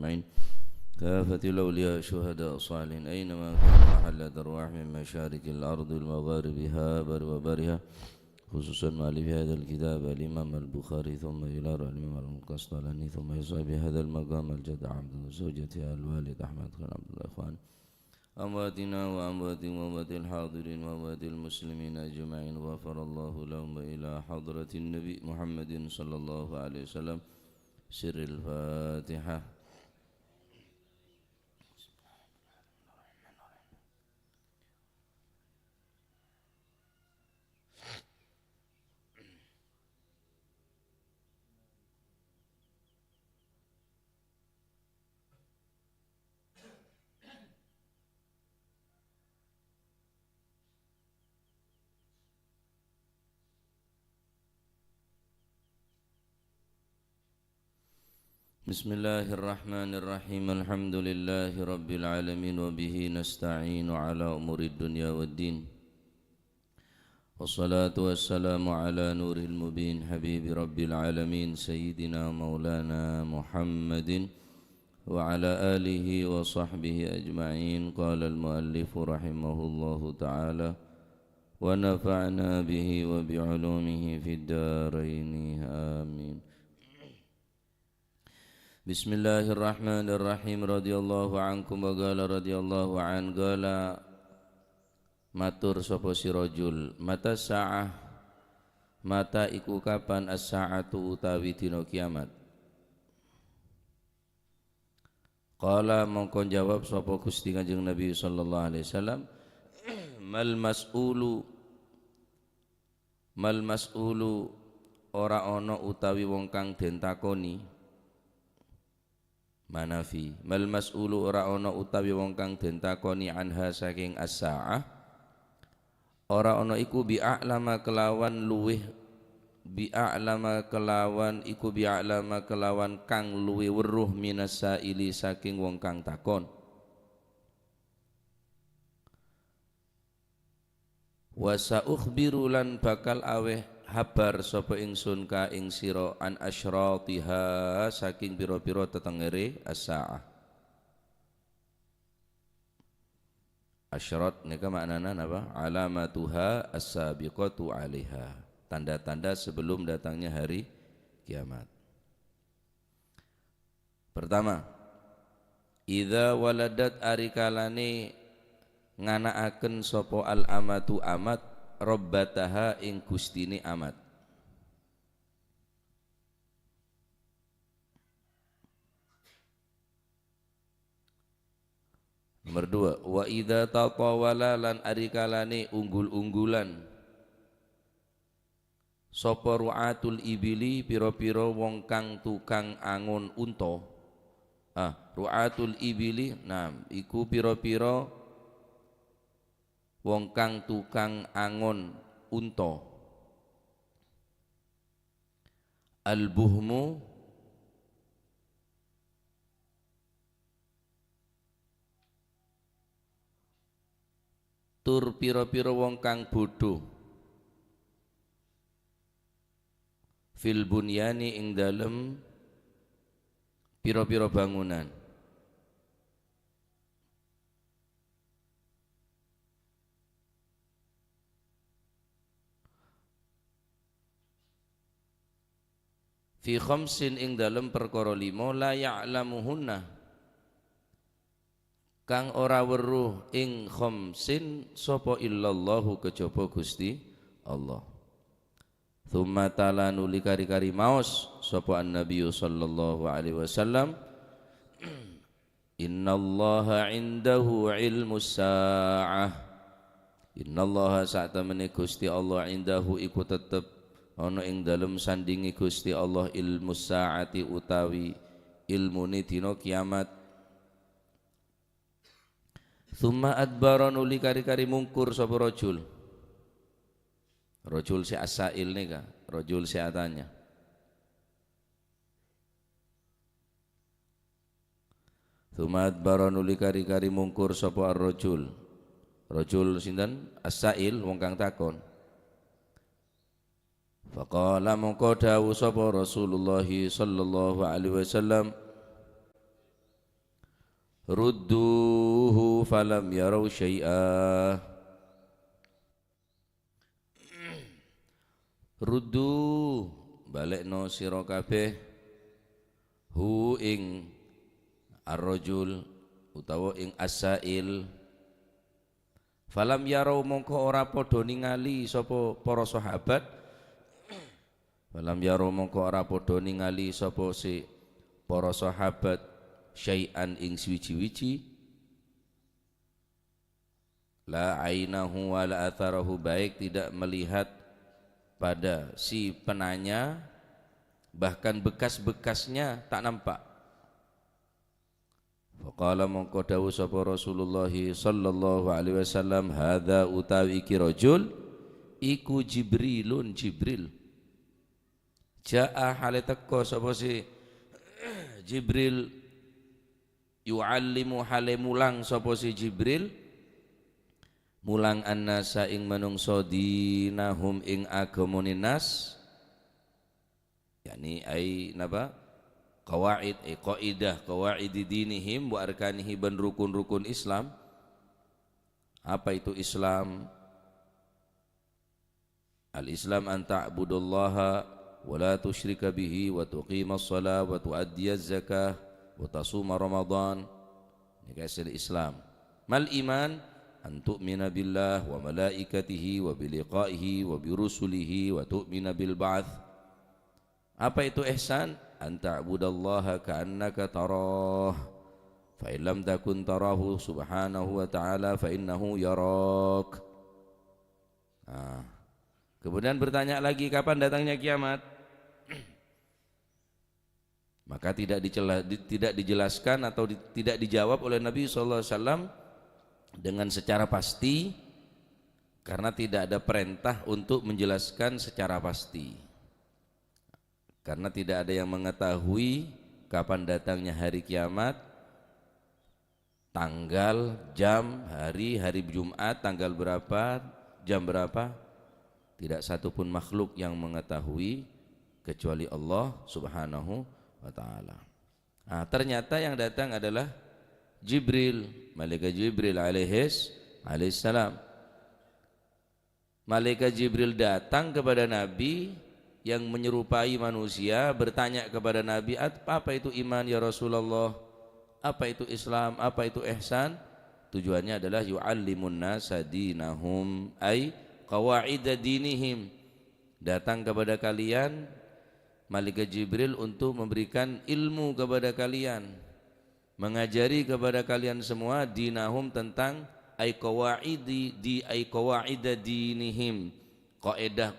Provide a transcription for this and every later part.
أجمعين كافة الأولياء شهداء صالحين أينما كانوا محلة أرواح من مشارق الأرض ومغاربها بر وبرها خصوصا مؤلف هذا الكتاب الإمام البخاري ثم إلى الإمام القسطلاني ثم يصاب هذا المقام الجد عبد زوجته الوالد أحمد خان عبد الله إخوان أمواتنا وأموات الحاضرين وأموات المسلمين أجمعين غفر الله لهم إلى حضرة النبي محمد صلى الله عليه وسلم سر الفاتحة. بسم الله الرحمن الرحيم الحمد لله رب العالمين وبه نستعين على أمور الدنيا والدين والصلاة والسلام على نور المبين حبيب رب العالمين سيدنا مولانا محمد وعلى آله وصحبه أجمعين. قال المؤلف رحمه الله تعالى ونفعنا به وبعلومه في الدارين آمين. Bismillahirrahmanirrahim. Radhiyallahu ankum wa qala radhiyallahu an qala matur sapa si rajul mata sa'ah mata iku kapan as-sa'atu utawi dina kiamat. Qala mongko jawab sapa Gusti Kanjeng Nabi sallallahu alaihi wasallam mal mas'ulu ora ana utawi wong kang den takoni manafi mal mas'ulu ora ana utawi wong kang den takoni anha saking as-saah ora ana iku bi'a'lama kelawan luweh bi'a'lama kelawan kang luweh weruh minasaili saking wong kang takon wa sa'ukhbiru lan bakal aweh habar sapa ingsun ka ing sira an asyratiha saking pira-pira tetengere as-saah. Asyrat nika maknana napa? Alamatuha as-sabiqatu 'alaiha. Tanda-tanda sebelum datangnya hari kiamat. Pertama, idza waladat arikalane nganakaken sapa al-amatu amat rabbataha ing gustine amat. Nomor 2, wa idza tatawala lan arikalane unggul-unggulan sapa ru'atul ibili pira-pira wong kang tukang angon unta. Ru'atul ibili iku pira-pira wong kang tukang angon unta. Al-buhmu tur pira-pira wong kang bodho fil bunyani ing dalem pira-pira bangunan. Fi khamsin ing dalem perkara 5 la ya'lamuhunna kang ora weruh ing khamsin sapa illallahu kejaba Gusti Allah. Tsumma tala nuli kari-kari maos sapa an-nabi sallallahu alaihi wasallam innallaha indahu ilmus saa'ah innallaha sa'tamene Gusti Allah indahu iku tetep ana ing dalem sandingi Gusti Allah ilmu saati utawi ilmune dina kiamat. Tsumma adbara nuli kari-kari mungkur sapa rajul si as-sa'il nika rajul si atanya. Tsumma adbara nuli kari-kari mungkur sapa ar-rajul sinten as-sa'il wong kang takon. Faqala mongko dawuh sapa Rasulullah sallallahu alaihi wasallam rudduhu falam yarau syai'a. Ruddu balekno sira kabeh hu ing ar-rajul utawa ing asail. Falam yarau mongko ora padha ningali sapa para sahabat. Falam yarau mongko ora padha ningali sapa si para sahabat syai'an ing suwi-wiji. La ainahu wa la atharahu, baik tidak melihat pada si penanya, bahkan bekas-bekasnya tak nampak. Faqala mongko dawuh sapa Rasulullah sallallahu alaihi wasallam, hadza utawi iki rajul iku Jibrilun, Jibril. Jaa hale teko sapa si Jibril, yu'allimu hale mulang sapa si Jibril, mulang annasa ing manungsa dinahum ing agamane nas, yakni ai napa qawaid qaidah qawaid dinihim wa arkanihi, ban rukun-rukun Islam. Apa itu Islam? Al-Islam an ta'budallaha wa la tusyrika bihi wa tuqimas shalah wa tu'addiyaz zakah wa tasuma ramadan. Ini kasih Islam. Mal iman an tu'mina billah wa malaikatihi wa biliqaihi wa birusulihi wa tu'mina bil ba'ts. Apa itu ihsan? An ta'budallaha ka'annaka tarah fa in lam takun tarahu subhanahu wa ta'ala fa innahu yarak. Kemudian bertanya lagi, kapan datangnya kiamat? Maka tidak dijelaskan atau tidak dijawab oleh Nabi SAW dengan secara pasti, karena tidak ada perintah untuk menjelaskan secara pasti, karena tidak ada yang mengetahui kapan datangnya hari kiamat, tanggal, jam, hari Jumat, tanggal berapa, jam berapa. Tidak satupun makhluk yang mengetahui kecuali Allah subhanahu wa ta'ala. Ternyata yang datang adalah Jibril, malaikat Jibril alaihissalam. Malaikat Jibril datang kepada Nabi yang menyerupai manusia, bertanya kepada Nabi, apa itu iman ya Rasulullah, apa itu Islam, apa itu ihsan? Tujuannya adalah yu'allimun nasa dinahum ay qawaida dinihim. Datang kepada kalian malaikat Jibril untuk memberikan ilmu kepada kalian, mengajari kepada kalian semua dinahum tentang ay qawaida dinihim, kaidah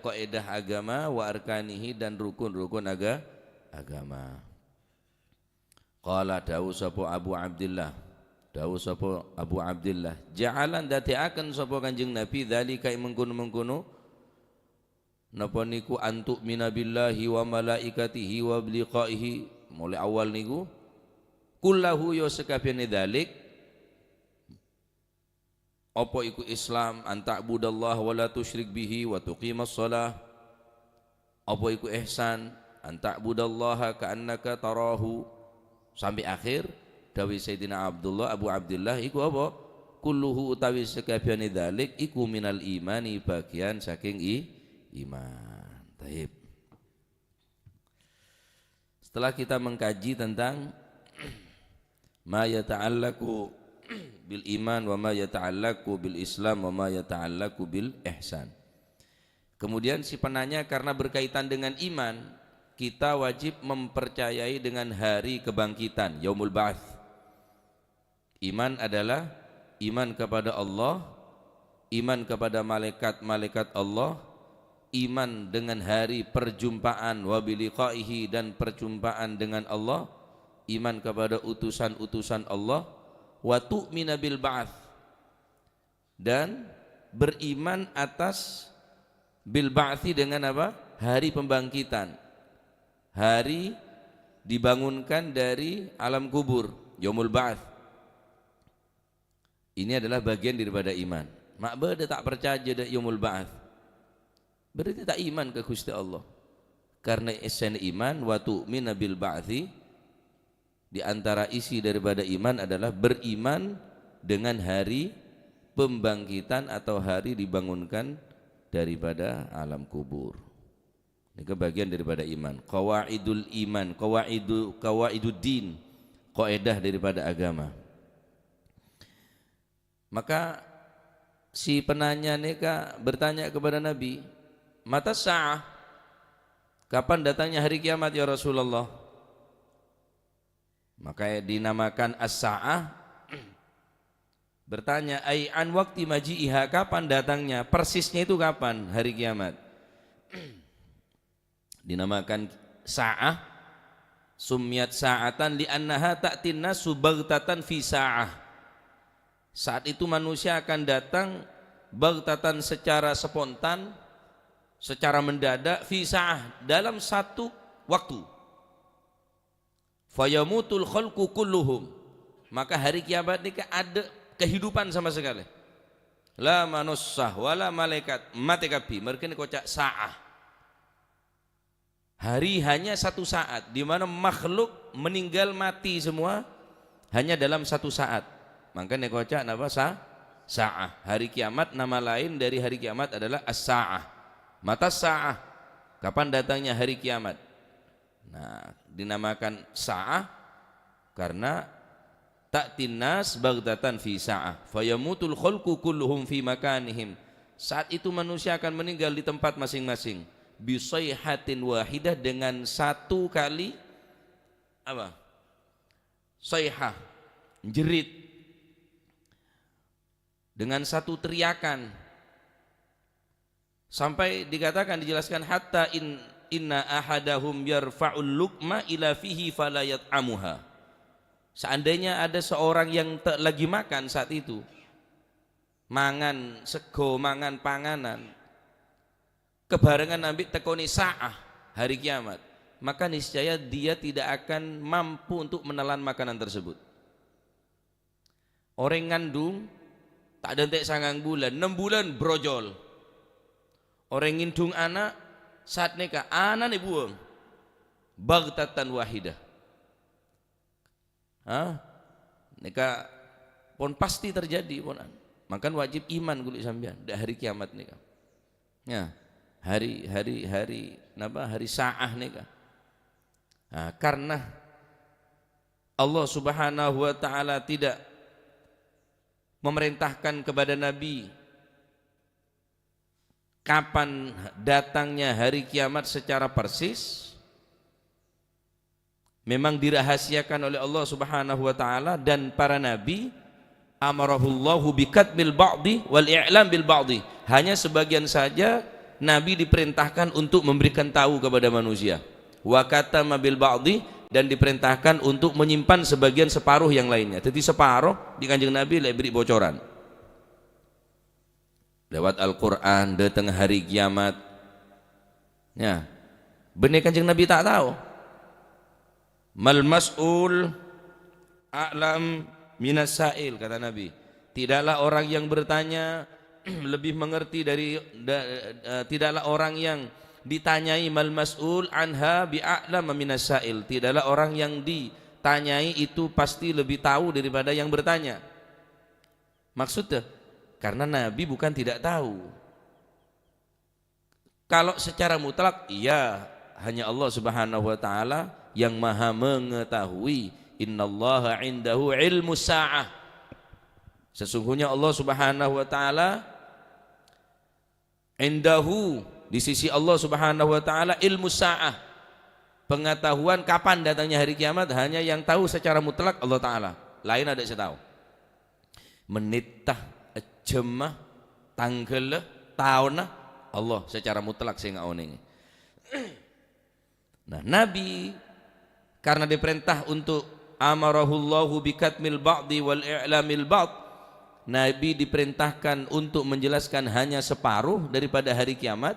agama, wa arkanihi, dan rukun-rukun agama. Qala dawu sapa Abu Abdillah, ja'alan datiaken sapa Kanjeng Nabi dzalika mengkono-mengkono napa niku antuk minabillahi wa malaikatihi wa biliqaihi, mulai awal niku kullahu ya sekabehane dzalik. Apa iku Islam? Anta'budallaha wa la tusyrik bihi wa tuqimas shalah. Apa iku ihsan? Anta'budallaha ka'annaka tarahu, sampai akhir. Dawi Sayyidina Abu Abdullah iku apa? Kulluhu utawi sekabehane dzalik iku minal imani, bagian saking iman. Taib. Setelah kita mengkaji tentang ma yata'allaku bil iman wa ma yata'allaku bil Islam wa ma yata'allaku bil ihsan, kemudian si penanya karena berkaitan dengan iman, kita wajib mempercayai dengan hari kebangkitan, yaumul ba'ts. Iman adalah iman kepada Allah, iman kepada malaikat-malaikat Allah, iman dengan hari perjumpaan wa biliqaihi, dan perjumpaan dengan Allah, iman kepada utusan-utusan Allah, wa tu'mina bil ba'ts, dan beriman atas bil ba'tsi, dengan apa? Hari pembangkitan, hari dibangunkan dari alam kubur, yaumul ba'ts. Ini adalah bagian daripada iman. Mak beda tak percaya pada yaumul ba'ts, berarti tak iman ke Gusti Allah. Karena esen iman wa tu'mina bil ba'tsi Di antara isi daripada iman adalah beriman dengan hari pembangkitan atau hari dibangunkan daripada alam kubur. Ini kebagian daripada iman. Qawaidul iman, qawaiduddin, kaidah daripada agama. Maka si penanya neka bertanya kepada Nabi, mata sa'ah, kapan datangnya hari kiamat ya Rasulullah? Maka dinamakan as-sa'ah. Bertanya, ai an waqti maji'iha, kapan datangnya? Persisnya itu kapan hari kiamat? Dinamakan sa'ah, sumiyat sa'atan li'annaha ta'tin nasu baghtatan fi sa'ah. Saat itu manusia akan datang baghtatan secara spontan, secara mendadak, fi sa'ah, dalam satu waktu. Fayamutul khalqu kulluhum, maka hari kiamat ini ada kehidupan sama sekali. La manussah wala malaikat matikabi, mereka ini kocak sa'ah. Hari hanya satu saat, di mana makhluk meninggal mati semua hanya dalam satu saat. Maka ini kocak apa sa'ah. Hari kiamat, nama lain dari hari kiamat adalah as-sa'ah. Mata sa'ah, kapan datangnya hari kiamat? Nah, dinamakan sa'ah karena ta'tin nas baghtatan fi sa'ah fayamutul khalqu kulluhum fi makanihim. Saat itu manusia akan meninggal di tempat masing-masing, bisayhatin wahidah, dengan satu kali apa? Sayhah, jerit, dengan satu teriakan, sampai dikatakan, dijelaskan, hatta inna ahadahum yarfa'ul luqma ila fihi fala yat'amuha. Seandainya ada seorang yang lagi makan saat itu, mangan sego, mangan panganan, kebarengan ambil tekoni sa'ah hari kiamat, maka niscaya dia tidak akan mampu untuk menelan makanan tersebut. Orang ngandung tak ada entek 9 bulan, 6 bulan brojol. Orang ngindung anak saat nikah, anak nih buang baghtatan wahidah. Nikah pun pasti terjadi ponan. Makan wajib iman kulit sampean di hari kiamat nikah. Ya, hari sa'ah nikah. Nah, karena Allah Subhanahu wa taala tidak memerintahkan kepada Nabi kapan datangnya hari kiamat secara persis, memang dirahasiakan oleh Allah Subhanahu wa taala, dan para nabi amarahullahu bikatbil ba'di wal i'lam bil ba'di, hanya sebagian saja nabi diperintahkan untuk memberikan tahu kepada manusia, wa katama bil ba'di, dan diperintahkan untuk menyimpan sebagian separuh yang lainnya. Jadi separuh di kanjeng Nabi beri bocoran lewat Al-Quran di tengah hari kiamat. Ya, benih kanjeng Nabi tak tahu. Mal mas'ul a'lam minas sa'il, kata Nabi. Tidaklah orang yang bertanya lebih mengerti dari tidaklah orang yang ditanyai, mal mas'ul anha bi'a'lam minas sa'il, tidaklah orang yang ditanyai itu pasti lebih tahu daripada yang bertanya. Maksudnya karena Nabi bukan tidak tahu. Kalau secara mutlak, iya, hanya Allah Subhanahu wa taala yang maha mengetahui. Innallaha indahu ilmu sa'ah, sesungguhnya Allah Subhanahu wa taala, indahu, di sisi Allah Subhanahu wa taala, ilmu sa'ah, pengetahuan kapan datangnya hari kiamat, hanya yang tahu secara mutlak Allah taala, lain ada yang tahu. Menitah, jemah, tanggal, tahun, Allah secara mutlak saya nggak oning. Nah, Nabi karena diperintah untuk amarahullahu bikatmil ba'di wal i'lamil ba'd, Nabi diperintahkan untuk menjelaskan hanya separuh daripada hari kiamat,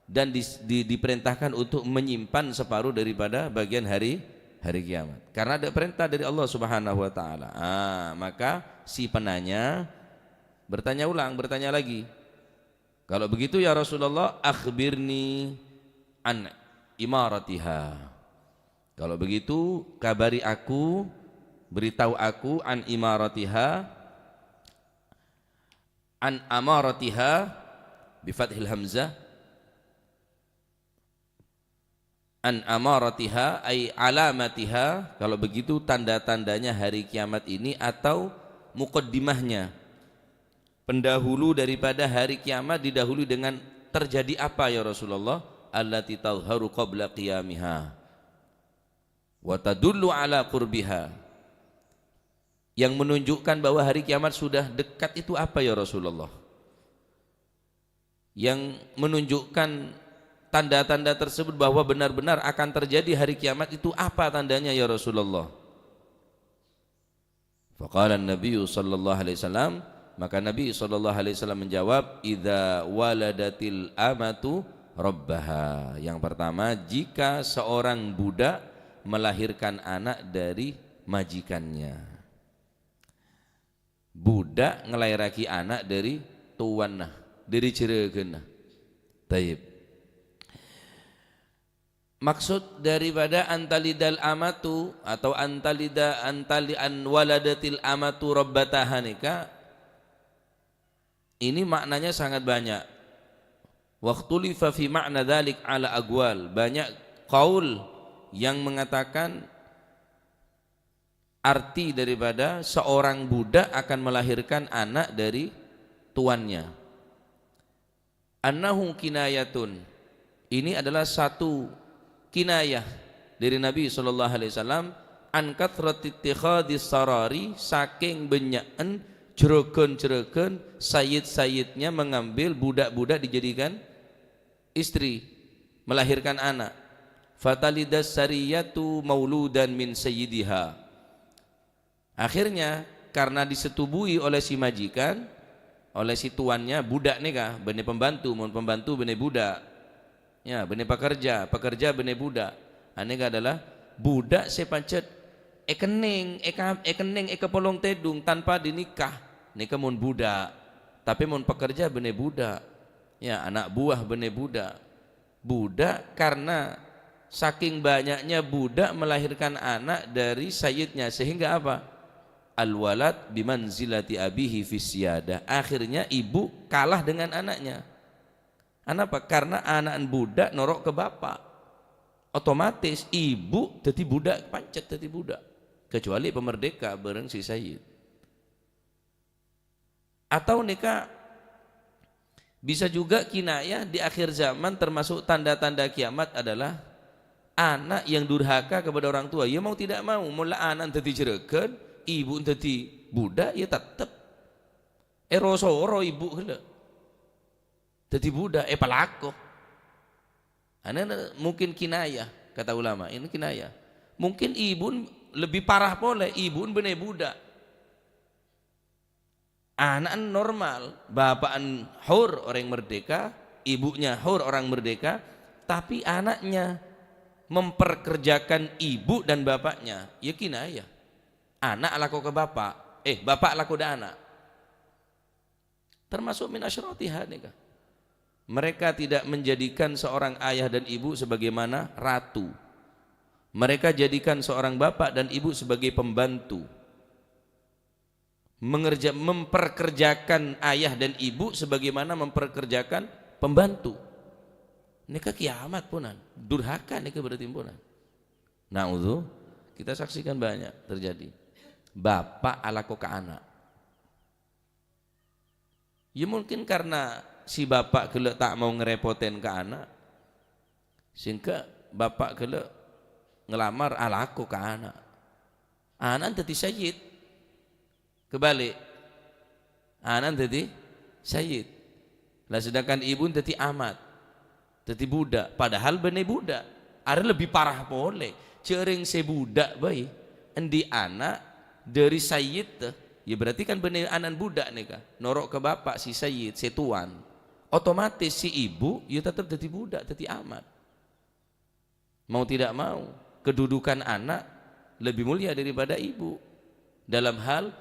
dan diperintahkan untuk menyimpan separuh daripada bagian hari kiamat, karena ada perintah dari Allah Subhanahu wa taala. Maka si penanya bertanya lagi, kalau begitu ya Rasulullah, akhbirni an imaratiha, Kalau begitu kabari aku, beritahu aku an imaratiha, an amaratiha bi fathil hamzah, an amaratiha ay alamatiha. Kalau begitu tanda-tandanya hari kiamat ini atau muqaddimahnya, pendahulu daripada hari kiamat didahului dengan terjadi apa ya Rasulullah? Allati tadhharu qabla qiyamiha wa tadullu ala qurbiha, yang menunjukkan bahwa hari kiamat sudah dekat itu apa ya Rasulullah? Yang menunjukkan tanda-tanda tersebut bahwa benar-benar akan terjadi hari kiamat itu apa tandanya ya Rasulullah? Faqala an-nabiy sallallahu alaihi wasallam, maka Nabi sallallahu alaihi wasallam menjawab, idza waladatil amatu rabbaha. Yang pertama, jika seorang budak melahirkan anak dari majikannya. Budak ngelairaki anak dari tuanna, dari ciregeunna. Taib. Maksud daripada antalidal amatu atau antalida antali an waladatil amatu rabbataha nikah, ini maknanya sangat banyak. Waqtulifa fi ma'na dzalik ala aqwal, banyak qaul yang mengatakan arti daripada seorang budak akan melahirkan anak dari tuannya. Annahu kinayatun, ini adalah satu kinayah dari Nabi sallallahu alaihi wasallam an kathrati ittikhadis sarari, saking benyaken jerogon-jerogon sayyid-sayyidnya mengambil budak-budak dijadikan istri, melahirkan anak. Fatalidas sariyatu mauludan min sayyidiha, akhirnya karena disetubui oleh si majikan, oleh si tuannya, budak nikah bene pembantu, mohon pembantu bene budak ya, bene pekerja, pekerja bene budak. Aneka adalah budak sepancet ekening ekepolong tedung tanpa dinikah, nikah mohon budak, tapi mohon pekerja bene budak ya, anak buah bene budak. Budak karena saking banyaknya budak melahirkan anak dari sayyidnya, sehingga apa? Al-walad bimanzilati abihi fi siyadah, akhirnya ibu kalah dengan anaknya. Kenapa? Karena anak budak norok ke bapak, otomatis ibu jadi budak, pancet jadi budak, kecuali pemerdeka bareng si sayyid. Atau nikah bisa juga kinayah di akhir zaman, termasuk tanda-tanda kiamat adalah anak yang durhaka kepada orang tua. Ya mau tidak mau, mula anak jadi jeregan, ibu jadi budak, ya tetap erosoro ibu heula jadi budak, pelako. Anak mungkin kinayah, kata ulama, ini kinayah. Mungkin ibu lebih parah boleh, ibu bener budak. Anak normal, bapak hur orang merdeka, ibunya hur orang merdeka, tapi anaknya memperkerjakan ibu dan bapaknya, ya kinayah. Anak laku ke bapak, bapak laku ke anak. Termasuk min asyratiha nikah. Mereka tidak menjadikan seorang ayah dan ibu sebagaimana ratu. Mereka jadikan seorang bapak dan ibu sebagai pembantu. Memperkerjakan ayah dan ibu sebagaimana memperkerjakan pembantu. Nikah kiamat punan, durhaka nikah berarti punan. Na'udzu, kita saksikan banyak terjadi. Bapak alako ke anak. Ya mungkin karena si bapak kelak tak mau ngerepoten ke anak, sehingga bapak kelak ngelamar alako ke anak. Anak jadi sayyid, kebalik. Anak jadi sayyid. Lah sedangkan ibu jadi amat, jadi budak. Padahal bener budak. Ada lebih parah boleh. Cering sebudak bayi. Endi anak dari sayyid, ya berarti kan bener anak budak nih kan. Norok ke bapak si sayyid, si tuan. Otomatis si ibu ya tetap jadi budak, jadi amat. Mau tidak mau, kedudukan anak lebih mulia daripada ibu dalam hal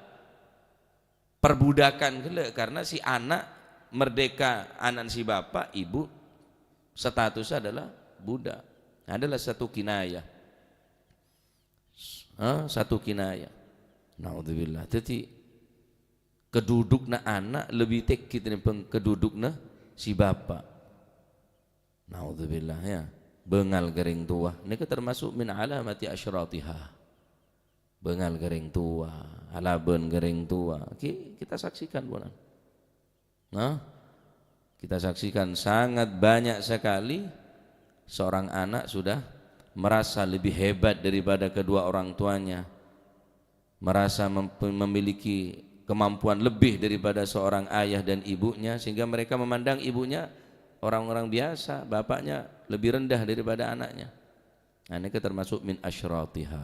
perbudakan gila, karena si anak merdeka, anak si bapak, ibu statusnya adalah budak. Adalah satu kinayah. Satu kinayah. Naudzubillah. Jadi kedudukna anak lebih tekit daripada kedudukna si bapak. Naudzubillah ya. Bengal garing tua. Ini termasuk min alamati asyratiha. Bengal garing tua, halaben garing tua. Kita saksikan bukan? Kita saksikan sangat banyak sekali seorang anak sudah merasa lebih hebat daripada kedua orang tuanya, merasa memiliki kemampuan lebih daripada seorang ayah dan ibunya, sehingga mereka memandang ibunya orang-orang biasa, bapaknya lebih rendah daripada anaknya. Nah, ini termasuk min asyratiha.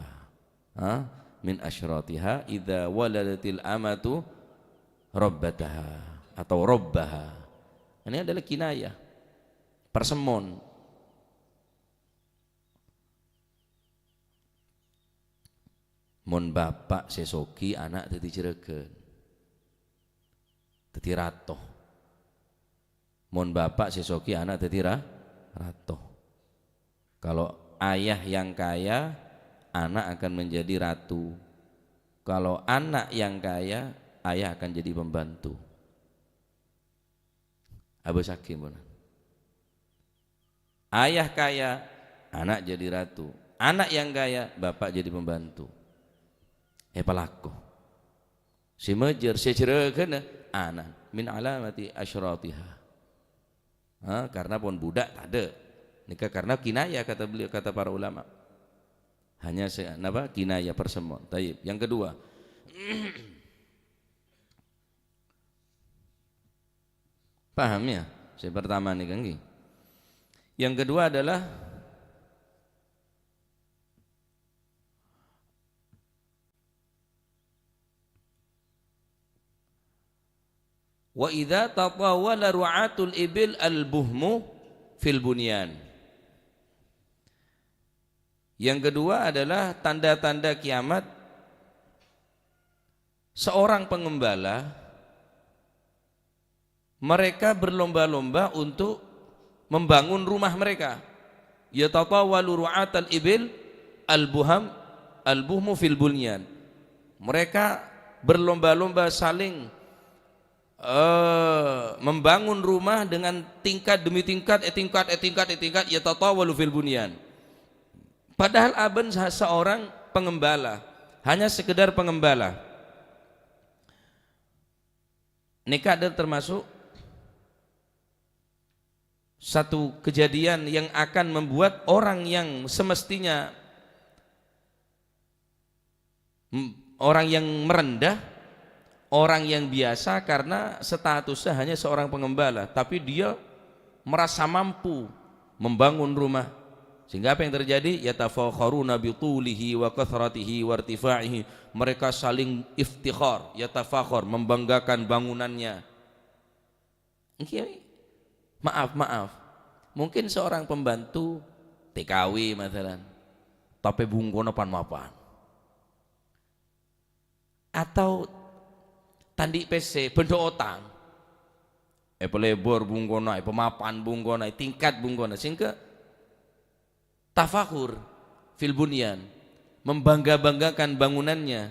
Min asyratiha idza waladatil amatu rabbataha atau rabbaha. Ini adalah kinayah, persemon. Mun bapak sesoki anak dadi ciregen, dadi ratoh. Mun bapak sesoki anak dadi ratoh. Kalau ayah yang kaya, anak akan menjadi ratu. Kalau anak yang kaya, ayah akan jadi pembantu. Abu Sakim pun. Ayah kaya, anak jadi ratu. Anak yang kaya, bapak jadi pembantu. Pelaku. Si mejer, si ciregen anak min alamati asyratiha. Karena pun budak tak ada. Nikah karena kinayah kata beliau, kata para ulama. Hanya kinayah persemon. Taib. Yang kedua. Paham ya? Saya pertama nih kan. Yang kedua adalah wa idza tatawala ru'atul ibil al-buhmu fil bunyan. Yang kedua adalah tanda-tanda kiamat seorang pengembala mereka berlomba-lomba untuk membangun rumah mereka. Yatatawalu ru'atal ibil al-buhmu fil bunyan. Mereka berlomba-lomba saling membangun rumah dengan tingkat demi tingkat, tingkat, yatatawalu fil bunyan. Padahal aben seorang pengembala, hanya sekedar pengembala. Nikah adalah termasuk satu kejadian yang akan membuat orang yang semestinya orang yang merendah, orang yang biasa karena statusnya hanya seorang pengembala, tapi dia merasa mampu membangun rumah. Sehingga apa yang terjadi? Yatafakharuna bitulihi wa kathratihi wa irtifaihi. Mereka saling iftikhar, yatafakhar, membanggakan bangunannya. Maaf. Mungkin seorang pembantu TKW misalnya, tapi bungkono pan-mapan. Atau tandi PC bendo otang. Pelebor bungkono, pemapan bungkono, tingkat bungkono, sehingga tafakur fil bunyan, membangga-banggakan bangunannya.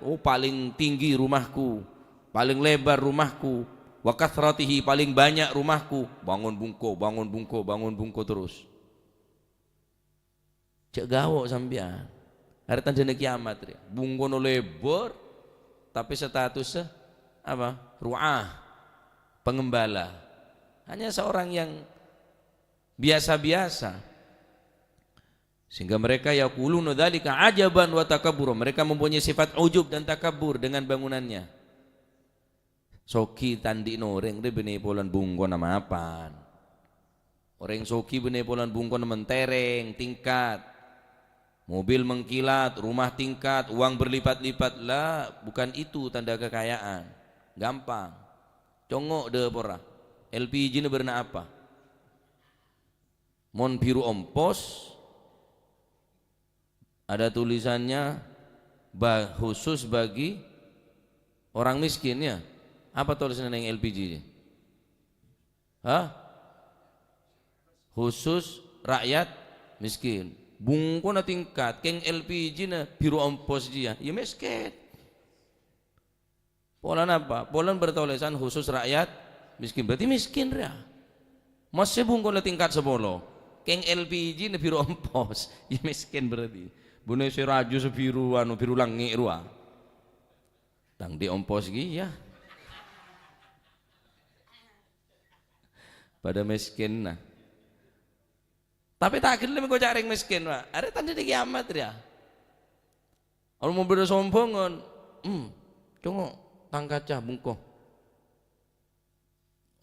Oh, paling tinggi rumahku, paling lebar rumahku, wa kathratihi, paling banyak rumahku. Bangun bungko terus. Cek gawo sampean. Hari tanda kiamat ya. Bungkono lebar tapi statusnya apa? Ru'ah, pengembala. Hanya seorang yang biasa-biasa, sehingga mereka yaquluna dzalika ajaban wa takabbur. Mereka mempunyai sifat ujub dan takabur dengan bangunannya. Soki tandi noreng de bene polan bungko nama apan. Orang soki bene polan bungko mentereng tingkat. Mobil mengkilat, rumah tingkat, uang berlipat-lipat lah, bukan itu tanda kekayaan. Gampang. Congok de pora. LPG ini berna apa? Mon biru ompos, ada tulisannya khusus bagi orang miskin ya. Apa tulisannya yang LPG? Khusus rakyat miskin. bungko na tingkat keng LPG na biru ompos dia ya miskin. Polan apa? Polan bertulisan khusus rakyat miskin, berarti miskin ya. Masih bungko na tingkat 10 keng LPG na biru ompos ya miskin berarti. Bune si raju sebiru anu biru langi rua tang di ompos gi ya pada miskin nah. Tapi tak gelem kok cari miskin Pak. Ada tanda di kiamat ya. Kalau mau bersombongan, cungok tangkaca bungko.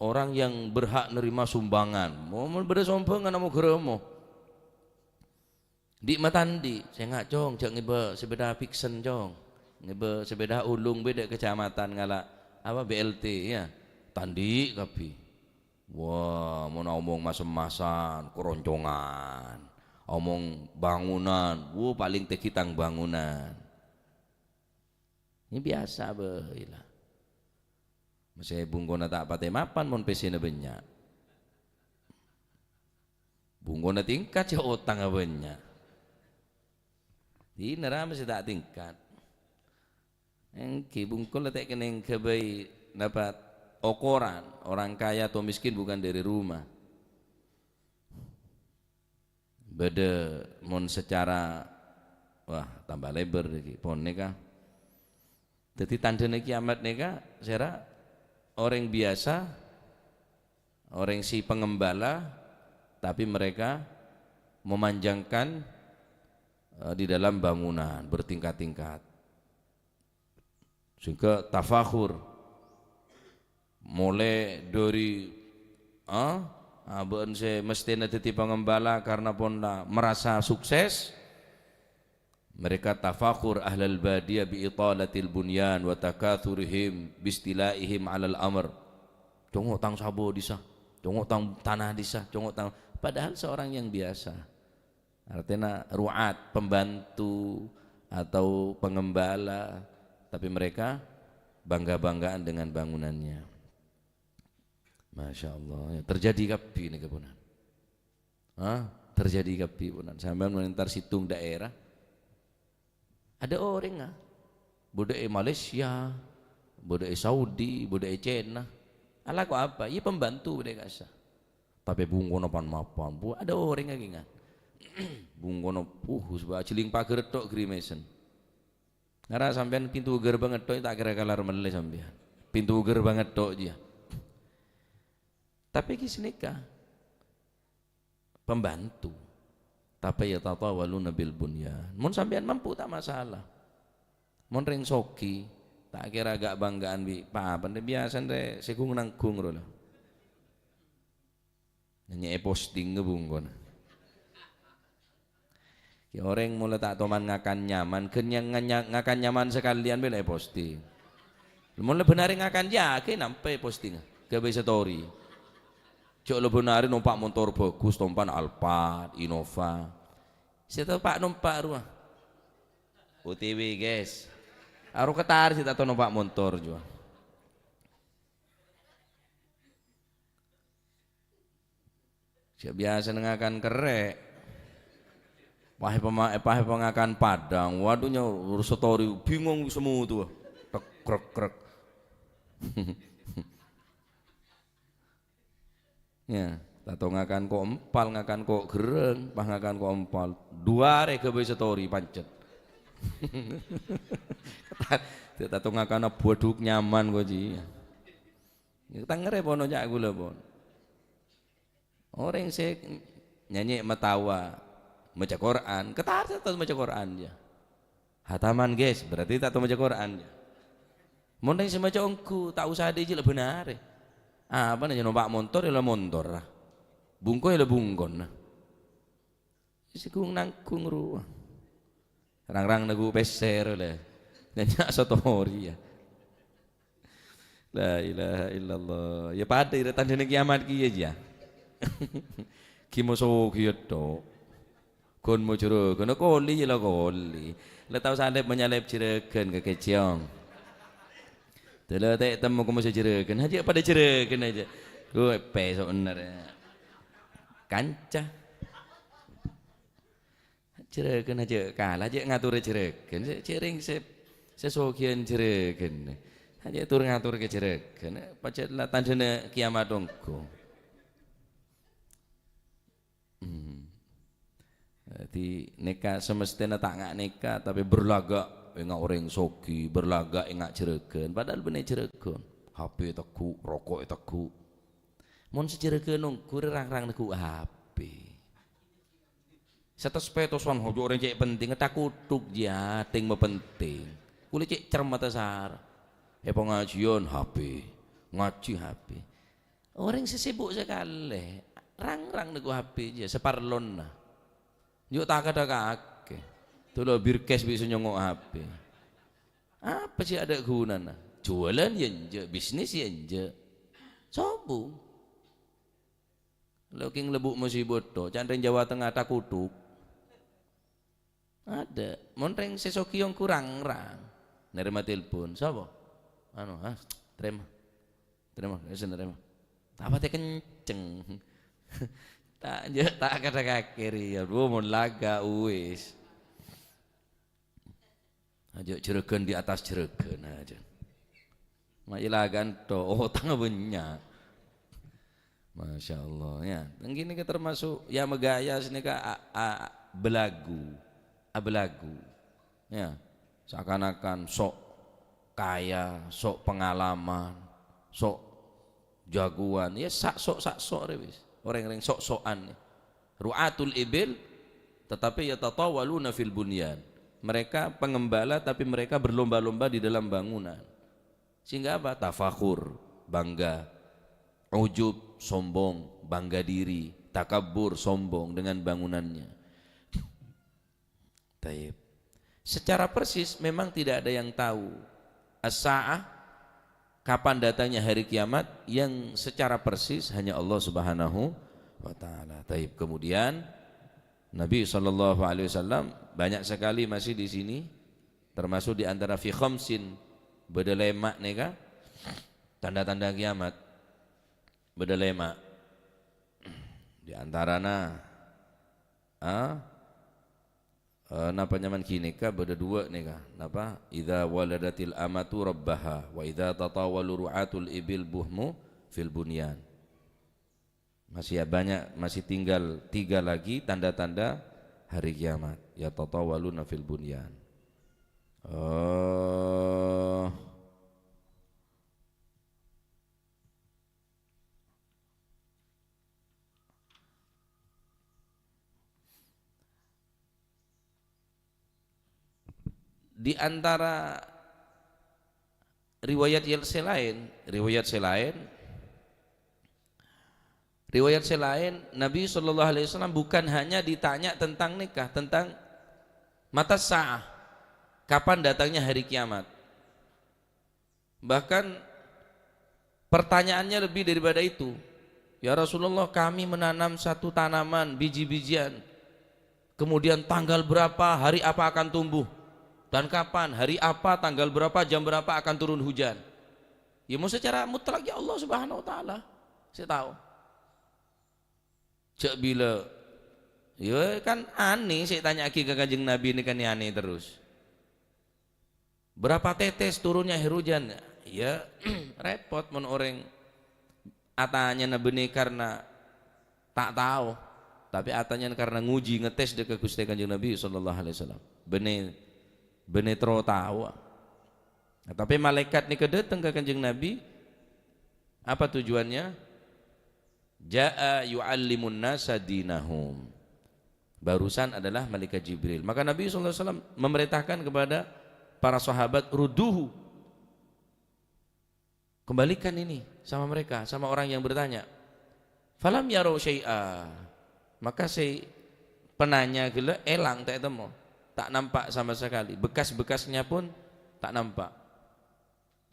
Orang yang berhak nerima sumbangan, mau bersombongan mau geremo. Di matandi, saya nggak cong, cak ngebe sepeda fiksen cong, ngebe sepeda ulung beda kecamatan ngala apa BLT ya, tandi kapi. Wah, mau ngomong masem-masan, keroncongan, omong bangunan, paling tekitang bangunan. Ini biasa behilah. Masih bunggona tak pate mapan, mon pesina banyak. Bunggona tingkat ya otang banyak. Di nera masih tak tingkat. Engki bungkul letak keneng kebai dapat ukuran orang kaya atau miskin bukan dari rumah. Beda mon secara wah tambah lebar lagi pon neka. Jadi tanda kiamat neka sera orang biasa, orang si pengembala, tapi mereka memanjangkan di dalam bangunan bertingkat-tingkat. Sehingga tafakhur mulai dari abon se mesti nanti pengembala karena ponda merasa sukses, mereka tafakhur ahlal badiyah bi italatil bunyan wa takathurihim bistilaihim alal amr. Congok tang sabo disah, congok tang tanah disah, congok tang, padahal seorang yang biasa, artinya ru'at, pembantu atau pengembala, tapi mereka bangga-banggaan dengan bangunannya. Masya Allah, ya, terjadi kapi ini kepunan. Terjadi kapi punan. Sampai menentar situng daerah. Ada orang budaya Malaysia, budaya Saudi, budaya China. Ala kok apa? Iya pembantu budaya kasa. Tapi bungkono pan mapan. Ada orang lagi kan. Bungkono sebab ciling pagar tok grimesan. Karena sampean pintu gerbang tok tak kira kalar meleleh sampean. Pintu gerbang tok dia. Tapi kisnika pembantu, tapi ya tatawaluna bil bunyan. Mun sampean mampu tak masalah. Mun ring soki, tak kira agak banggaan bi apa biasa deh sekung nangkung rola. Nanya posting ngebungkon. Ya orang mulai tak toman ngakan nyaman, kenyang ngakan nyaman sekalian bela posting. Mulai benar ngakan yakin sampai posting, gak bisa story. Cok lo benari numpak motor bagus, tompan Alphard, Innova. Saya pak numpak rumah. OTW guys. Aru ketar kita tahu numpak motor juga. Siap biasa nengakan kerek. Pahe pengakan Padang. Waduhnya urus story bingung semua tuh. Krek. Ya, tato ngakan kok empal, ngakan kok gereng, pah ngakan kok empal. Dua hari ke story pancet. Tato ngakan boduk nyaman kok ji. Kita ngerepon aja aku lah pon. Orang sih nyanyi matawa, baca Quran, ketar tato baca Quran ya. Hataman guys, berarti tato baca Quran ya. Mau nanya sama congku, tak usah dia lah benar. Apa nanya numpak motor ya motor lah, bungko ya bungkon lah. Sikung nangkung ruang, rang nagu peser lah, nanya sotori ya. La ilaha illallah. Ya pada ira tanda kiamat ki aja. Ki moso ki to. Kon mo jero, kono koli ya koli. La tau salep menyalep jeregen ke keciong. Tela tak temu kamu sejerekan aja pada jerekan aja. Gue pesok bener ya. Kancah. Jereken aja kalah aja ngatur jereken. Cering sesokian jereken. Aja tur ngatur ke jereken. Pacetlah tandana kiamat dongko. Jadi neka semestinya tak ngak neka tapi berlagak ngak orang soki berlagak ngak jereken padahal bener jereken HP teku rokok teku mon sejereken nungku rang-rang neku HP setes petosan hojo orang cek penting tak kutuk jating penting kulit cek cermat asar pengajian HP ngaji HP orang sesibuk sekali rang-rang neku HP aja separlon lah yuk tak ada kakek tuh lo birkes bisa nyongok HP apa sih ada gunanya jualan ya enje bisnis ya enje sombong lo king lebuk masih bodoh candeng Jawa Tengah tak kutuk ada montreng sesoki yang kurang rang nerima telepon siapa anu terima terima apa teh kenceng tak kata kakiri ya bu mun laga uis aja jeregen di atas jeregen aja mailagan to tangga banyak Masya Allah ya ini kita termasuk ya megaya sini ka belagu ya seakan-akan sok kaya sok pengalaman sok jagoan ya sok rewis orang-orang sok-sokan ru'atul ibil tetapi yatatawaluna fil bunyan mereka pengembala tapi mereka berlomba-lomba di dalam bangunan sehingga apa tafakhur bangga ujub sombong bangga diri takabur sombong dengan bangunannya taib secara persis memang tidak ada yang tahu as-sa'ah kapan datangnya hari kiamat yang secara persis hanya Allah Subhanahu wa taala. Taib. Kemudian Nabi SAW banyak sekali masih di sini termasuk di antara fi khamsin bedalema neka tanda-tanda kiamat bedalema di antarana napa nyaman kini ka beda dua nih ka napa idza waladatil amatu rabbaha wa idza tatawalu ru'atul ibil buhmu fil bunyan masih banyak masih tinggal 3 lagi tanda-tanda hari kiamat ya tatawaluna fil bunyan di antara riwayat selain Nabi SAW bukan hanya ditanya tentang nikah tentang mata sa'ah kapan datangnya hari kiamat bahkan pertanyaannya lebih daripada itu ya Rasulullah kami menanam satu tanaman biji-bijian kemudian tanggal berapa hari apa akan tumbuh dan kapan, hari apa, tanggal berapa, jam berapa akan turun hujan ya mau secara mutlak ya Allah Subhanahu wa ta'ala saya tahu cek bila ya kan aneh saya tanya ke Kanjeng Nabi ini kan aneh terus berapa tetes turunnya air hujan ya repot men orang atanya benih karena tak tahu tapi atanya karena nguji ngetes dekat Gusti Kanjeng Nabi SAW benih terus tahu nah, tapi malaikat ini kedatang ke Kanjeng Nabi apa tujuannya ja'a yu'allimun nasa dinahum barusan adalah malaikat Jibril maka Nabi SAW memerintahkan kepada para sahabat ruduhu kembalikan ini sama mereka sama orang yang bertanya falam yarau syai'a maka si penanya gila elang tak temu tak nampak sama sekali bekas-bekasnya pun tak nampak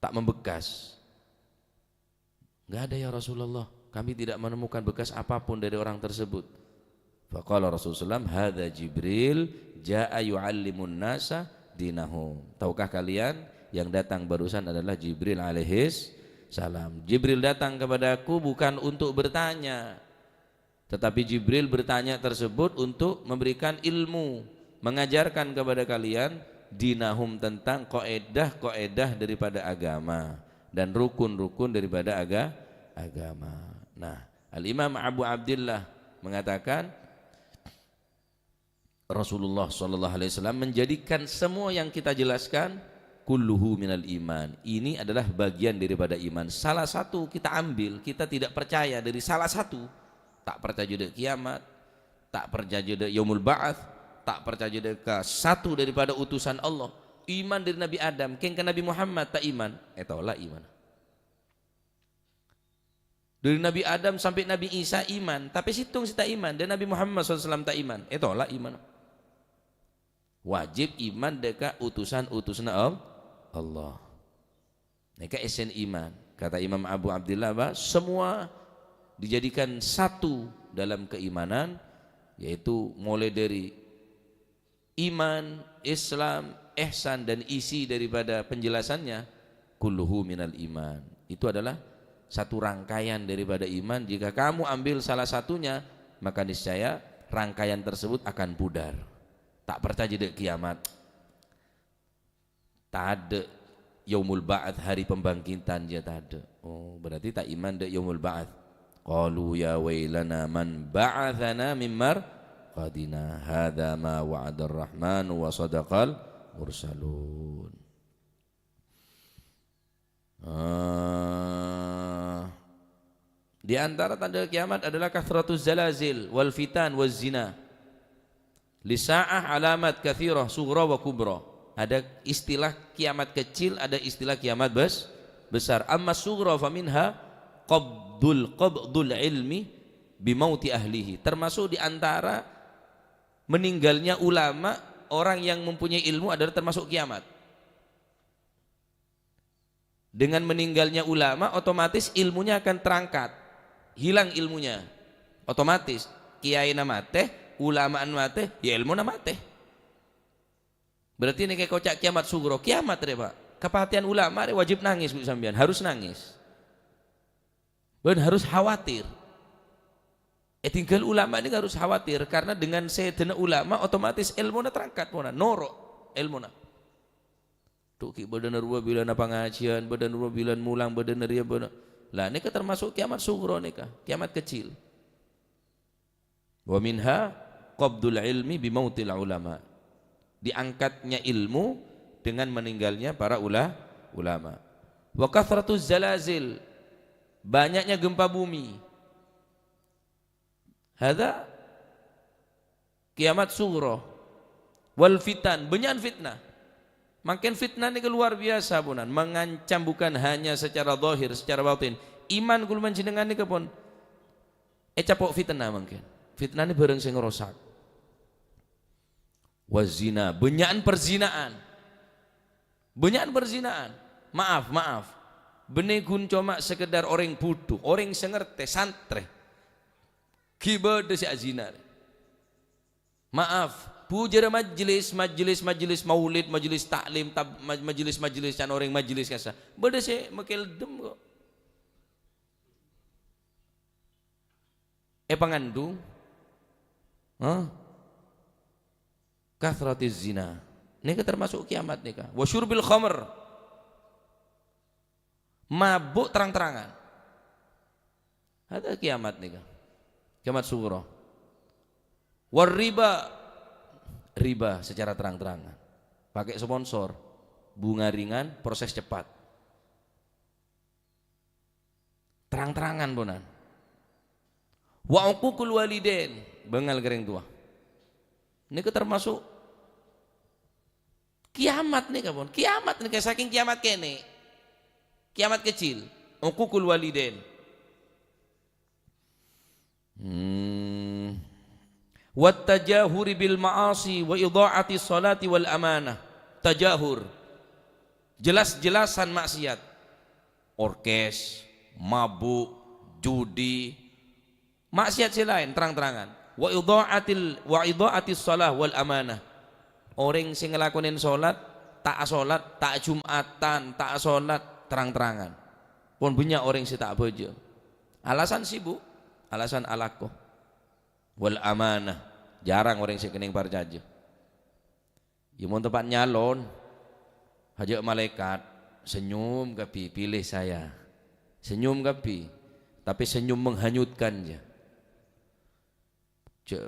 tak membekas enggak ada ya Rasulullah kami tidak menemukan bekas apapun dari orang tersebut faqala Rasulullah hadza Jibril jaa yu'allimun nasa dinahum tahukah kalian yang datang barusan adalah Jibril alaihis salam Jibril datang kepadaku bukan untuk bertanya tetapi Jibril bertanya tersebut untuk memberikan ilmu mengajarkan kepada kalian dinahum tentang kaidah-kaidah daripada agama dan rukun-rukun daripada agama. Nah, Al-Imam Abu Abdillah mengatakan Rasulullah SAW menjadikan semua yang kita jelaskan kulluhu minal iman. Ini adalah bagian daripada iman. Salah satu kita ambil, kita tidak percaya dari salah satu. Tak percaya dengan kiamat, tak percaya dengan yaumul ba'ats, tak percaya dengan satu daripada utusan Allah. Iman dari Nabi Adam, ke Nabi Muhammad tak iman. Itulah iman. Dari Nabi Adam sampai Nabi Isa iman, tapi situng kita iman. Dan Nabi Muhammad SAW tak iman. Itulah iman. Wajib iman dekat utusan-utusan Allah. Mereka esen iman. Kata Imam Abu Abdillah, semua dijadikan satu dalam keimanan, yaitu mulai dari iman, Islam, ihsan dan isi daripada penjelasannya kulluhu minal iman. Itu adalah satu rangkaian daripada iman. Jika kamu ambil salah satunya, maka niscaya rangkaian tersebut akan pudar. Tak percaya dengan kiamat, tak ada yaumul ba'ats, hari pembangkitan dia tak ada. Oh, berarti tak iman dengan yaumul ba'ats. Qalu ya wailana man ba'atsana min marqadina hadza ma wa'adar rahman wa sadaqal mursalun. Di antara tanda kiamat adalah kathratuz zalazil wal fitan waz zina. Lisa'ah alamat kathirah sughra wa kubra. Ada istilah kiamat kecil, ada istilah kiamat besar. Amma sughra faminha qabdul ilmi bimauti ahlihi. Termasuk di antara meninggalnya ulama, orang yang mempunyai ilmu adalah termasuk kiamat. Dengan meninggalnya ulama, otomatis ilmunya akan terangkat, hilang ilmunya otomatis. Kiai nama teh, ulamaan mate, ya ilmu nama teh. Berarti ini kayak kocak kiamat sugro, kiamat deh Pak. Kepatihan ulama wajib nangis Bu sampean, harus nangis. Dan harus khawatir. Tinggal ulama ini harus khawatir karena dengan sedena ulama otomatis ilmunya terangkat puna, norok ilmunya. Tuh ki badan ruwa bilan pengajian, badan ruwa bilan mulang, badan ria badan. Lah ini termasuk kiamat sugro nih kiamat kecil. Wa minha qabdul ilmi bimautil ulama. Diangkatnya ilmu dengan meninggalnya para ulama. Wa kathratuz zalazil, banyaknya gempa bumi. Hadza kiamat sughra. Wal fitan, banyak fitnah. Makin fitnah ini luar biasa punan, mengancam bukan hanya secara zahir, secara batin. Iman kula panjenengan niki pun capok fitnah mungkin. Fitnah ini bareng sing ngerosak. Wazina, benyakan perzinaan. Benyakan perzinaan. Maaf. Benegun cuma sekedar orang bodoh, orang sengerti santre. Kibade si azina. Maaf, pujar majelis maulid, majelis taklim, majelis can orang majelis kasa. Bade si makel dem kok. Pangandung. Kathratiz zina. Ini termasuk kiamat nih Wa syurbil khamr. Mabuk terang-terangan. Ada kiamat nih kiamat sughra. War riba secara terang-terangan. Pakai sponsor, bunga ringan, proses cepat. Terang-terangan bonan. Wa uququl walidain, bengal kering tua. Ini termasuk kiamat nih kabon. Kiamat nih saking kiamat kene. Kiamat kecil, uququl walidain. Wat tajahuri bil ma'asi wa idha'ati salati wal amanah. Tajahur, jelas-jelasan maksiat, orkes, mabuk, judi, maksiat selain terang-terangan. Wa idha'atis salah wal amanah. Orang sing ngelakonin salat, tak jumatan, tak salat terang-terangan. Pun banyak orang sing tak bejo. Alasan sibuk, alasan alakoh. Wal amanah, jarang orang sing kening percaya. Ya mau tempat nyalon, hajak malaikat, senyum kapi, pilih saya. Senyum kapi, tapi senyum menghanyutkan je.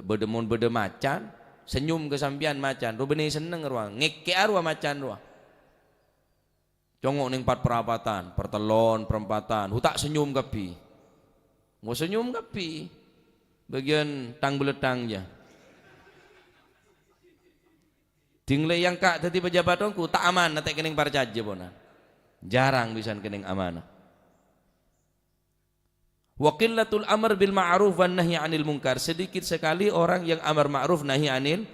Bedemon bede macan, senyum ke sampian macan, ru beni seneng ruang, ngeke arwah macan ruang. Congok ning empat perapatan, pertelon, perempatan, hutak senyum kapi. Mau senyum kapi, bagian tang beletang je. Dingle yang kak tadi pejabat dongku tak aman nanti kening parcaje bonan. Jarang bisa kening amanah. Wa qillatul amr bil ma'ruf wan nahi 'anil munkar. Sedikit sekali orang yang amar ma'ruf nahi 'anil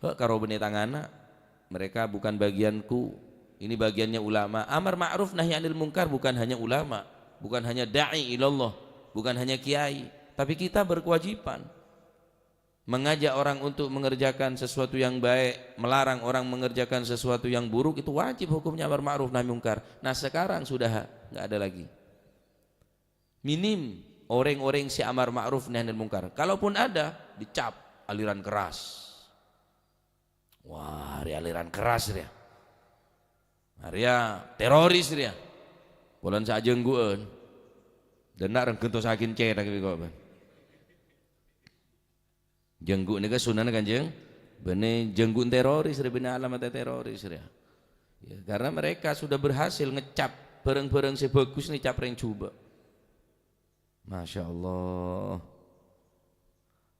karo bene tangana. Mereka bukan bagianku. Ini bagiannya ulama. Amar ma'ruf nahi 'anil munkar bukan hanya ulama, bukan hanya dai ilallah, bukan hanya kiai, tapi kita berkewajiban mengajak orang untuk mengerjakan sesuatu yang baik, melarang orang mengerjakan sesuatu yang buruk, itu wajib hukumnya amar ma'ruf nahi munkar. Nah sekarang sudah nggak ada lagi. Minim orang-orang si amar ma'ruf nahi munkar. Kalaupun ada, dicap aliran keras. Wah, aliran keras dia. Arya teroris dia. Bulan saja nggueun. Dan nak rengkentos sakin cedak kok. Jenggu nika sunan Kanjeng bene jenggu teroris bene alamat teroris ya. Karena mereka sudah berhasil ngecap bareng-bareng sebagus nih cap reng coba. Masya Allah.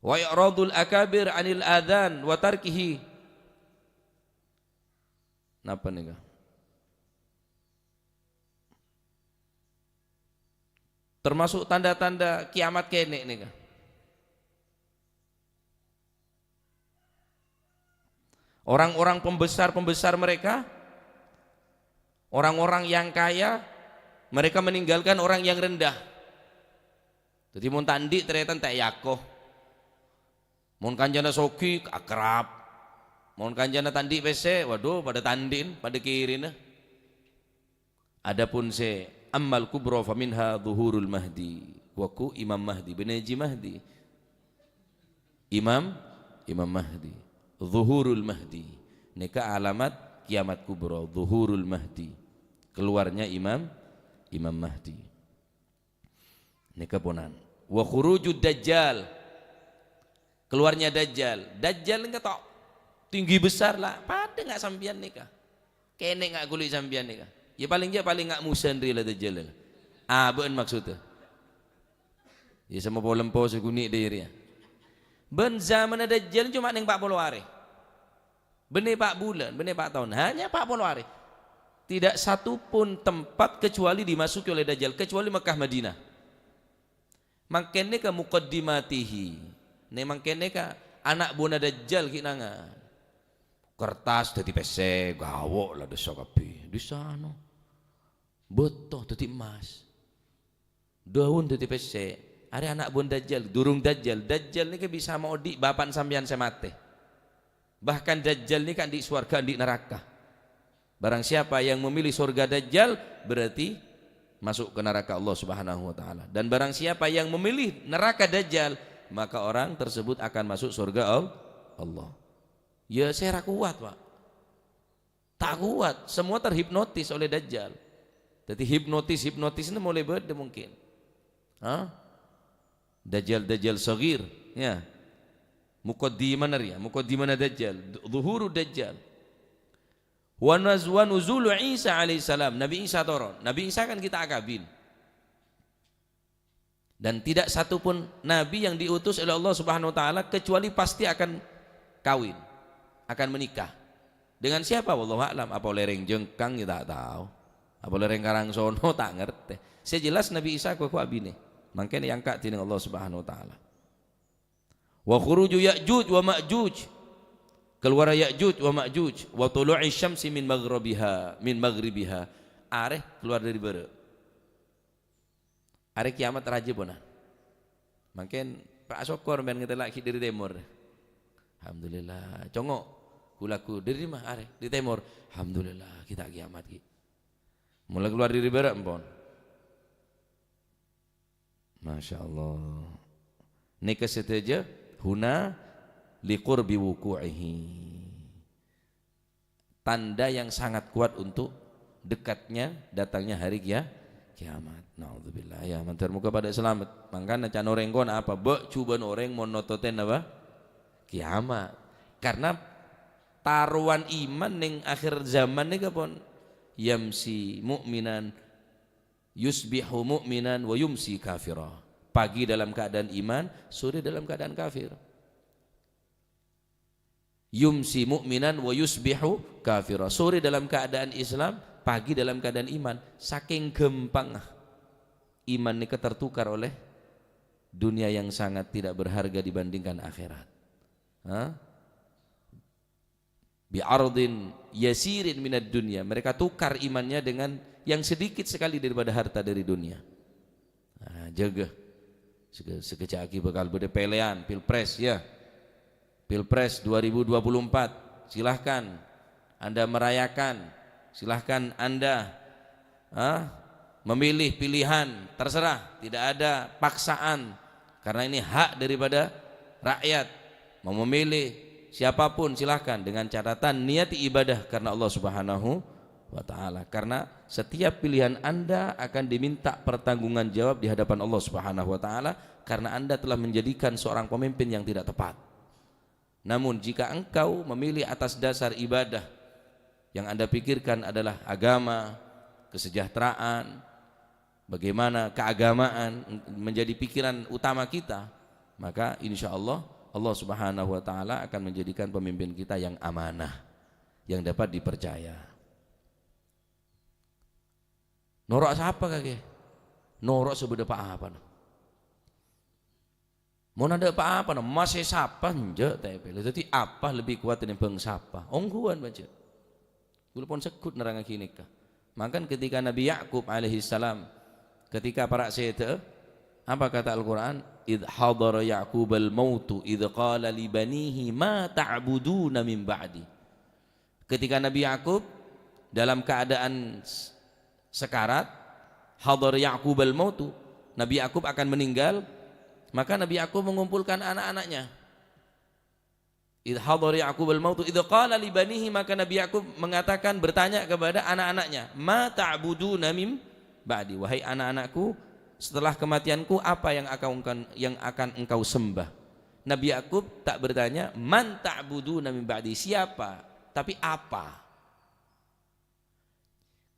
Wa i'radul akabir anil adzan wa tarkihi. Napa nika? Termasuk tanda-tanda kiamat kene nika. Orang-orang pembesar-pembesar mereka, orang-orang yang kaya, mereka meninggalkan orang yang rendah. Jadi mun tandi ternyata tak yakoh, mun kanjana soki akrab, mun kanjana tandi pese, waduh pada tandin, pada kirina. Adapun se ammal kubra faminha zuhurul mahdi, waku Imam Mahdi, beneji Mahdi, Imam Mahdi. Zuhurul Mahdi, nika alamat kiamat kubra, zuhurul Mahdi, keluarnya Imam Mahdi. Nika ponan. Wa khurujud dajjal, keluarnya Dajjal. Dajjal enggak tok tinggi besar lah, pada enggak sambian nika. Kene enggak kulit sambian nika. Ya paling enggak musan rila Dajjal. Beun maksudnya. Ya sama polempo seguni diri ya. Ben zaman Dajjal cuma ning 40 hari. Benih 4 bulan, benih 4 tahun, hanya 40 hari. Tidak satu pun tempat kecuali dimasuki oleh Dajjal, kecuali Mekah Madinah. Mangkene ka muqaddimatihi. Ne mangkene ka anak buana Dajjal kinangan. Kertas dadi pese, gawok lah desa kabeh. Di sana. Botoh dadi emas. Daun dadi pese. Ada anak buan Dajjal, durung Dajjal. Dajjal ini bisa mau di bapan sambian semate. Bahkan Dajjal ini kan di surga, di neraka. Barang siapa yang memilih surga Dajjal berarti masuk ke neraka Allah Subhanahu wa taala. Dan barang siapa yang memilih neraka Dajjal, maka orang tersebut akan masuk surga Allah. Ya saya kuat, Pak. Tak kuat, semua terhipnotis oleh Dajjal. Jadi hipnotis ini mulai beda mungkin. Dajjal sagir ya, muqaddimana Dajjal, zuhuru Dajjal. Wa nuzulu Isa alaihissalam, Nabi Isa turun. Nabi Isa kan kita akabin, dan tidak satupun nabi yang diutus oleh Allah Subhanahu wa taala kecuali pasti akan kawin, akan menikah. Dengan siapa? Wallahu a'lam. Apa lereng jengkang kita tak tahu, apa lereng karangsono tak ngerti. Sejelas Nabi Isa ku abine. Makanya yang kak tina Allah Subhanahu wa taala. Wa khuruju Ya'juj wa Ma'juj, keluar Ya'juj wa Ma'juj, wa tulu'i syamsi min maghribiha. Areh keluar dari barat. Areh kiamat raja bona. Makin Pak Sokor men kita lagi dari timur. Alhamdulillah. Congok kulaku dari mah areh di timur. Alhamdulillah kita kiamat ki. Mulai keluar dari barat empon. Masya Allah. Nika seteja huna liqurbi wuku'ihi. tanda yang sangat kuat untuk dekatnya datangnya hari kiamat. Naudzubillah ya, mantar muka pada selamat. Mangkana can orang kon apa be cuban orang monototen apa kiamat. Karena taruhan iman ning akhir zaman nih kapon yamsi mu'minan yusbihu mu'minan wa yumsi kafira. Pagi dalam keadaan iman, sore dalam keadaan kafir. Yumsi mu'minan wa yusbihu kafira. Sore dalam keadaan Islam, pagi dalam keadaan iman. Saking gampang iman ini tertukar oleh dunia yang sangat tidak berharga dibandingkan akhirat. Bi'ardin yasirin minad dunia. Mereka tukar imannya dengan yang sedikit sekali daripada harta dari dunia. Jaga sekejap lagi bakal berdepelean pilpres ya. Pilpres 2024, silahkan Anda merayakan, silahkan Anda memilih pilihan, terserah, tidak ada paksaan, karena ini hak daripada rakyat. Mau memilih siapapun silahkan, dengan catatan niati ibadah karena Allah Subhanahu wa ta'ala, karena setiap pilihan Anda akan diminta pertanggungan jawab di hadapan Allah Subhanahu wa ta'ala, karena Anda telah menjadikan seorang pemimpin yang tidak tepat. Namun jika engkau memilih atas dasar ibadah, yang Anda pikirkan adalah agama, kesejahteraan, bagaimana keagamaan menjadi pikiran utama kita, maka insya Allah Allah Subhanahu wa ta'ala akan menjadikan pemimpin kita yang amanah, yang dapat dipercaya. Norok siapa kakek? Norok sebedah apa? Mau nada apa? Masih siapa? Enggak, tapi jadi apa lebih kuat dari bangsa apa? Ongguan baca. Walaupun sekut nerang kini kah? Maka ketika Nabi Ya'qub alaihissalam, ketika para sayyid, apa kata Al-Quran? Idh hadara Ya'qubal mautu idh qala li banihi ma ta'buduna min ba'di. Ketika Nabi Ya'qub dalam keadaan sekarat, hadara Ya'qubal mautu, Nabi Ya'qub akan meninggal, maka Nabi Ya'qub mengumpulkan anak-anaknya. Idh hadara Ya'qubal mautu idh qala li banihi, maka Nabi Ya'qub mengatakan, bertanya kepada anak-anaknya, ma ta'buduna min ba'di, wahai anak-anakku, setelah kematianku apa yang akan engkau sembah? Nabi Ya'qub tak bertanya man ta'buduna min ba'di, siapa, tapi apa.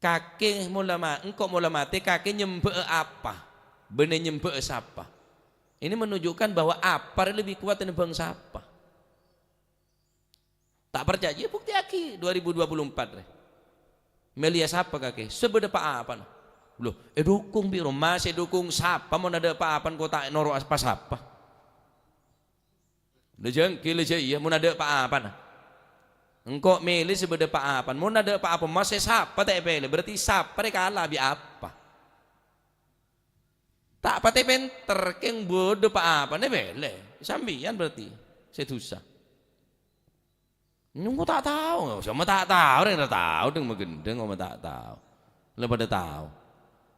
Kakek engkau mula mati, kakek nyembah apa, benar nyembah siapa. Ini menunjukkan bahwa apa lebih kuat dari bangsa apa. Tak percaya, bukti aki 2024. Melihat siapa kakek? Sebeda apa? Loh, dukung biro, masih dukung siapa? Mau ada apa-apa kau tak norok apa siapa? Lejeng, kilejeng, iya, mau ada apa-apa? Engkau milih sebeda apa? Mau ada apa-apa? Masih siapa tak pilih? Berarti siapa kalah bi apa? Tak pati penter keng bodoh apa ne bele sambian berarti setusa. Nunggu tak tahu, sama tak tahu, orang tak tahu deng magendeng, sama tak tahu, lepas tahu.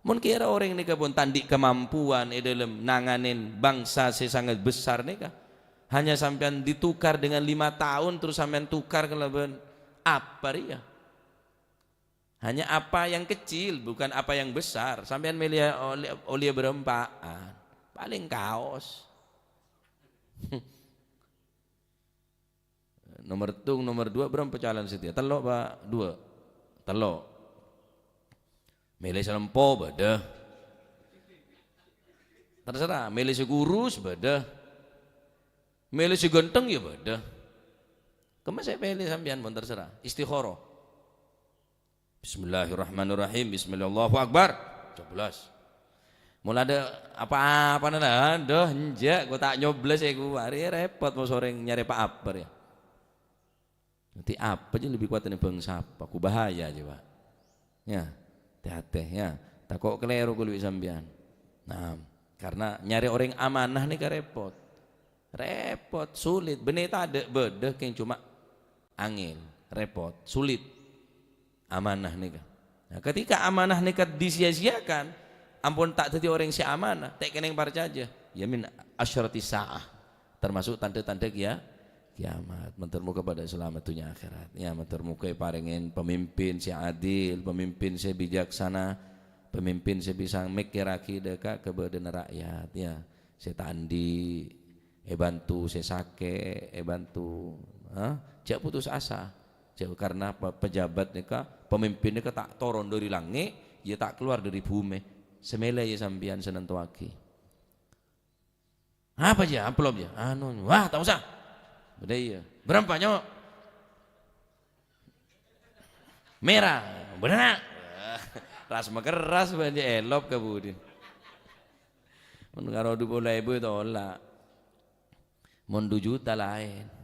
Mun kira orang ini pun tandik kemampuan dalam nanganin bangsa sangat besar nih kah? Hanya sampean ditukar dengan 5 tahun terus sampean tukar kelaban apa ya? Hanya apa yang kecil, bukan apa yang besar. Sampean milih oleh berempaan, paling kaos. Nomor 2 berapa calon setia? Telok pak 2, telok. Milih selempo beda. Terserah. Milih segurus beda. Milih seganteng ya beda. Kemana saya pilih sampean pun terserah. Istikharah. Bismillahirrahmanirrahim. Bismillahirrahmanirrahim. 17. Mulai ada apa-apa nana, aduh njak, gua tak nyoblos ya gua, hari repot mau sore nyari apa ya. Nanti apa aja lebih kuat dari bangsa apa, aku bahaya aja pak. Ya, hati-hati ya, takut keliru gue lebih sambian. Nah, karena nyari orang amanah nih repot, sulit. Benih tak ada bedeh yang cuma angin, repot, sulit. Amanah nikah. Nah, ketika amanah nikah disia-siakan, ampun tak jadi orang si amanah, tak kena yang percaya aja. Ya min asyrati sa'ah, termasuk tanda-tanda kiamat. Mentermuka pada selamat dunia akhirat. Ya, mentermuka paringin pemimpin si adil, pemimpin si bijaksana, pemimpin si bisa mikiraki deka kebadan rakyat. Ya, si tandi, bantu, si sake, bantu. Jangan putus asa. Jauh karena pejabat neka, pemimpin neka tak turun dari langit, dia tak keluar dari bumi. Semele ya sambian senentuaki. Apa aja amplop ya? Wah tak usah. Beda iya. Berapa nyok? Merah. Benar. Ras makeras banyak elop kabudin. Mun karo 20.000 tolak. Mun 2 juta lain.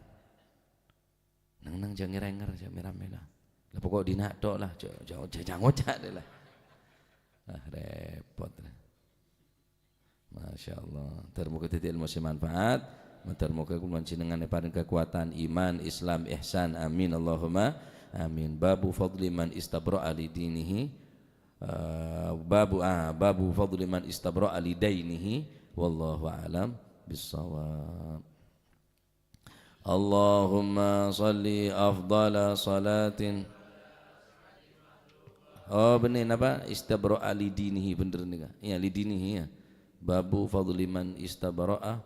Nang jangan ngerenger aja merah-merah. Lah pokok dinak tok lah, jangan ngocak deh lah. Repot lah. Masya Allah. Termuka titik ilmu manfaat. Termuka kuluan cinengan paring kekuatan iman, Islam, ihsan. Amin Allahumma amin. Babu fadli man istabra'a li dinihi. Babu fadli man istabra'a li dainihi. Wallahu a'lam bissawab. Allahumma salli afdala salatin. Oh bener apa? Istabra'a li dinihi, bener nih kan? Ya li dinihi ya. Babu fadli man istabra'a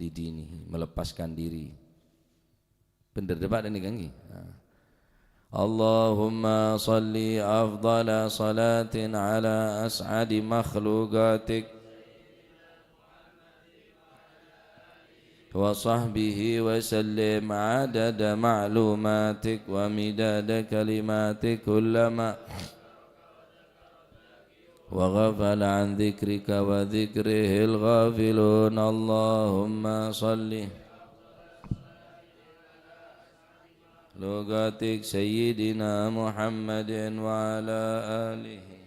li dinihi, melepaskan diri. Bener debat ini kan? Allahumma salli afdala salatin ala as'adi makhluqatik wa sahbihi wa sallim adada ma'lumatik wa midada kalimatik kullama wa ghafala an dhikrika wa dhikrihil ghafilun. Allahumma salli lugatik sayyidina Muhammadin wa ala alihi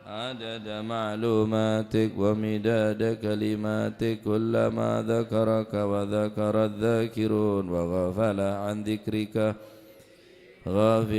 عدد معلوماتك ومداد كلماتك كلما ذكرك وذكر الذاكرون وغفل عن ذكرك غافل